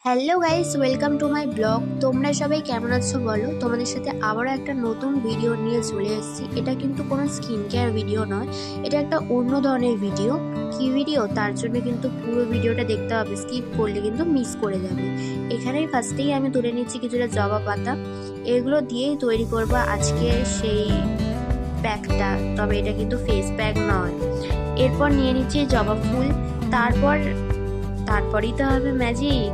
Hello guys, welcome to my blog. তোমরা সবাই কেমন আছো বলো? তোমাদের সাথে আবারও একটা নতুন ভিডিও নিয়ে চলে এসেছি। এটা কিন্তু কোনো স্কিন কেয়ার ভিডিও নয়, এটা একটা অন্য ধরনের ভিডিও। কি ভিডিও তার জন্য কিন্তু পুরো ভিডিওটা দেখতে হবে, স্কিপ করলে কিন্তু মিস করে যাবে। এখানেই ফার্স্টেই আমি তুলে নিচ্ছি কিছুটা জবা পাতা, এগুলো দিয়েই তৈরি করবো আজকে সেই প্যাকটা, তবে এটা কিন্তু ফেস প্যাক নয়। এরপর নিয়ে নিচ্ছি জবা ফুল, তারপরই তো হবে ম্যাজিক।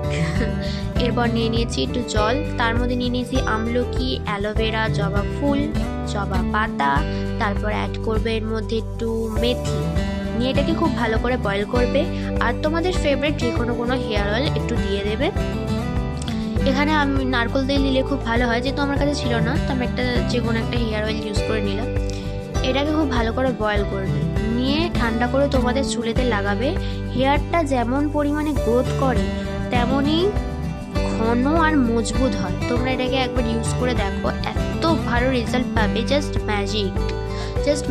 এরপর নিয়ে নিয়েছি একটু জল, তার মধ্যে নিয়ে নিয়েছি আমলকি, অ্যালোভেরা, জবা ফুল, জবা পাতা, তারপর অ্যাড করবে এর মধ্যে একটু মেথি, নিয়ে এটাকে খুব ভালো করে বয়েল করবে। আর তোমাদের ফেভারিট যে কোনো হেয়ার অয়েল একটু দিয়ে দেবে। এখানে আমি নারকেল তেল দিলে খুব ভালো হয়, যেহেতু আমার কাছে ছিল না, তো আমি যে কোনো একটা হেয়ার অয়েল ইউজ করে নিলাম। এটাকে খুব ভালো করে বয়েল করবে, নিয়ে ঠান্ডা করে তোমাদের চুলেতে লাগাবে। হেয়ারটা যেমন পরিমাণে গ্রোথ করে তেমনই ঘন আর মজবুত হয়। তোমরা এটাকে একবার ইউজ করে দেখো, এত ভালো রেজাল্ট পাবে, জাস্ট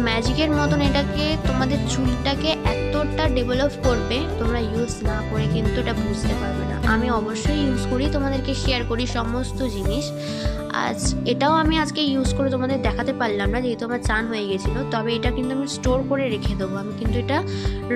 ম্যাজিকের মতন। এটাকে তোমাদের চুলটাকে এতটা ডেভেলপ করবে, তোমরা ইউজ না করে কিন্তু এটা বুঝতে পারবে না। আমি অবশ্যই ইউজ করি, তোমাদেরকে শেয়ার করি সমস্ত জিনিস। এটাও আমি আজকে ইউজ করে তোমাদের দেখাতে পারলাম না, যেহেতু আমার চান হয়ে গেছিলো। তবে এটা কিন্তু আমি স্টোর করে রেখে দেবো, আমি কিন্তু এটা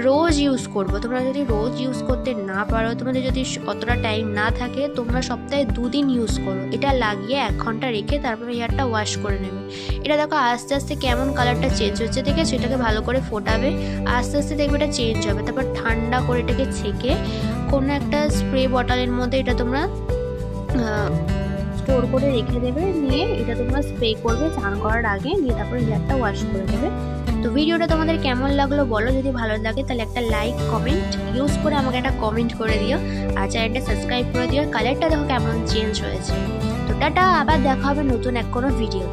রোজ ইউজ করব। তোমরা যদি রোজ ইউজ করতে না পারো, তোমাদের যদি অতটা টাইম না থাকে, তোমরা সপ্তাহে 2 দিন ইউজ করো। এটা লাগিয়ে 1 ঘন্টা রেখে তারপরে হেয়ারটা ওয়াশ করে নেবে। এটা দেখো আস্তে আস্তে কেমন কালারটা চেঞ্জ হচ্ছে, দেখেছো? এটাকে ভালো করে ফোটাবে, আস্তে আস্তে দেখবে এটা চেঞ্জ হবে। তারপর ঠান্ডা করে এটাকে ছেঁকে কোনো একটা স্প্রে বটলের মধ্যে এটা তোমরা স্টোর করে রেখে দেবে। নিয়ে এটা তোমরা স্প্রে করবে চান করার আগে, নিয়ে তারপরে হেয়ারটা ওয়াশ করে দেবে। তো ভিডিওটা তোমাদের কেমন লাগলো বলো, যদি ভালো লাগে তাহলে একটা লাইক, কমেন্ট ইউজ করে আমাকে একটা কমেন্ট করে দিও। আর চ্যানেলটা সাবস্ক্রাইব করে দিও। কালারটা দেখো কেমন চেঞ্জ হয়েছে। তো টাটা, আবার দেখা হবে নতুন কোনো ভিডিও।